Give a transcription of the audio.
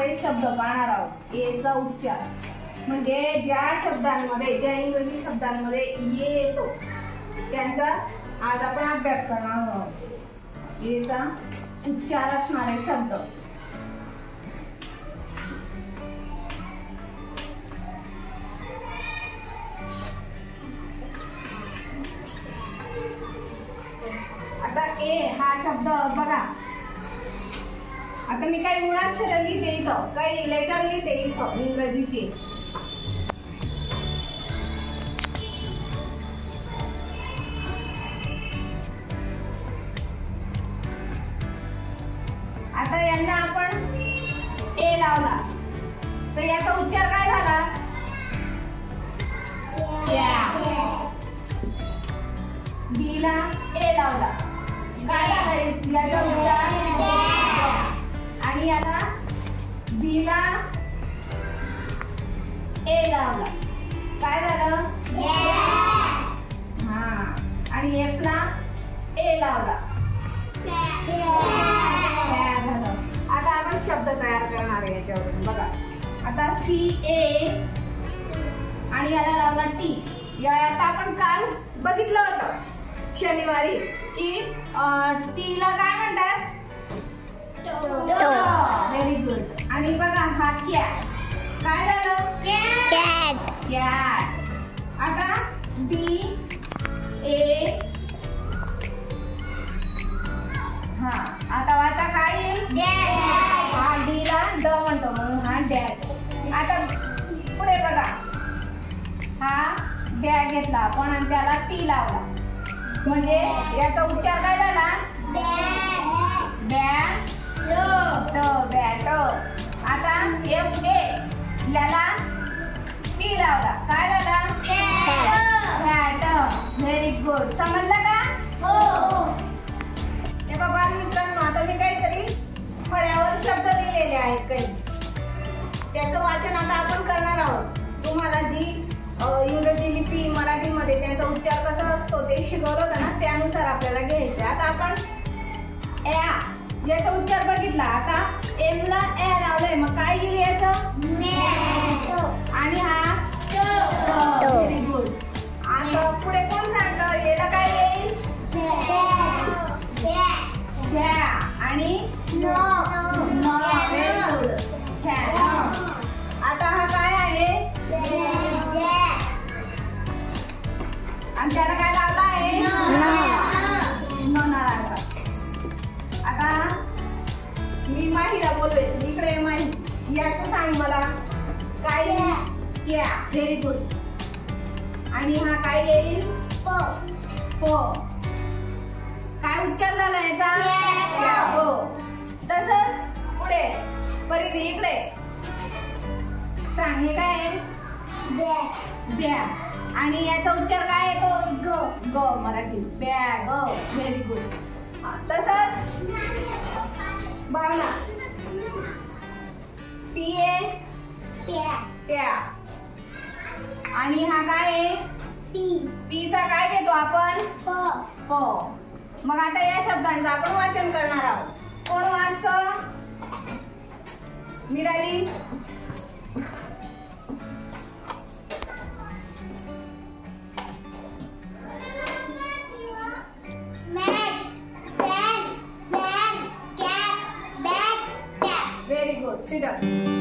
असणारे शब्द पाहणार आहोत. एचा उच्चार म्हणजे ज्या शब्दांमध्ये, ज्या इंग्रजी शब्दांमध्ये ए येतो त्यांचा आज आपण अभ्यास करणार आहोत. एचा उच्चार असणारे शब्द. आता ए हा शब्द बघा. आता मी काही मूळाक्षर लिहिते इथं, काही लेटर लिहिते इथं इंग्रजीचे. आता यांना आपण ए लावला तर याचा उच्चार काय झाला? बी ला ए लावला काय झाला याचा उच्चार? आणि याला बी ला ए लावला काय झालं? हा. आणि एफ ला ए लावला झालं. आता आपण शब्द तयार करणार आहे याच्यावरून बघा. आता सी ए आणि याला लावला टी. आता आपण काल बघितलं होतं शनिवारी की टी ला काय म्हणतात? Very good. आणि बघा हा कॅट काय झालं? कॅट. आता डी ए हा. आता वाचा काय येईल? हा डी ला ड म्हणतो म्हणून हा डॅड. आता पुढे बघा हा बॅग घेतला आपण आणि त्याला टी लावला म्हणजे याचा उच्चार काय झाला? बॅट. आता एफ ए याला टी लावला काय झाला? फॅट. Very good. समजलं का? हे बाबा मित्रांनो, आता मी काहीतरी फळ्यावर शब्द लिहिलेले आहेत काही, त्याचं वाचन आता आपण करणार आहोत. तुम्हाला जी इंग्रजी लिपी मराठीमध्ये त्यांचा उच्चार कसा असतो ते शिकवलं होतं ना, त्यानुसार आपल्याला घ्यायचं. आता आपण याचा उच्चार बघितला. आता एम ला ए लावलंय मग काय येईल याचं? आणि हा व्हेरी गुड. आता पुढे कोण सांगतं याला काय येईल? आणि व्हेरी गुड. आता हा काय आहे? आणि त्याला काय लावला आहे? नळाला. आता मी माहीला बोलवे. इकडे माही. याचं सांग मला काय येईल? Very good. आणि हा काय येईल? पो. काय उच्चार झाला याचा? हो. तसंच पुढे परिधी इकडे सांग. हे काय आहे? ब्या. आणि याचा उच्चार काय येतो? ग मराठी बॅग. Very good. तसंच भावना टीए त्या. आणि हा काय आहे? पी चा काय घेतो आपण? प. मग आता या शब्दांचं आपण वाचन करणार आहोत. कोण वाचतं? निराली. Very good. Sit down.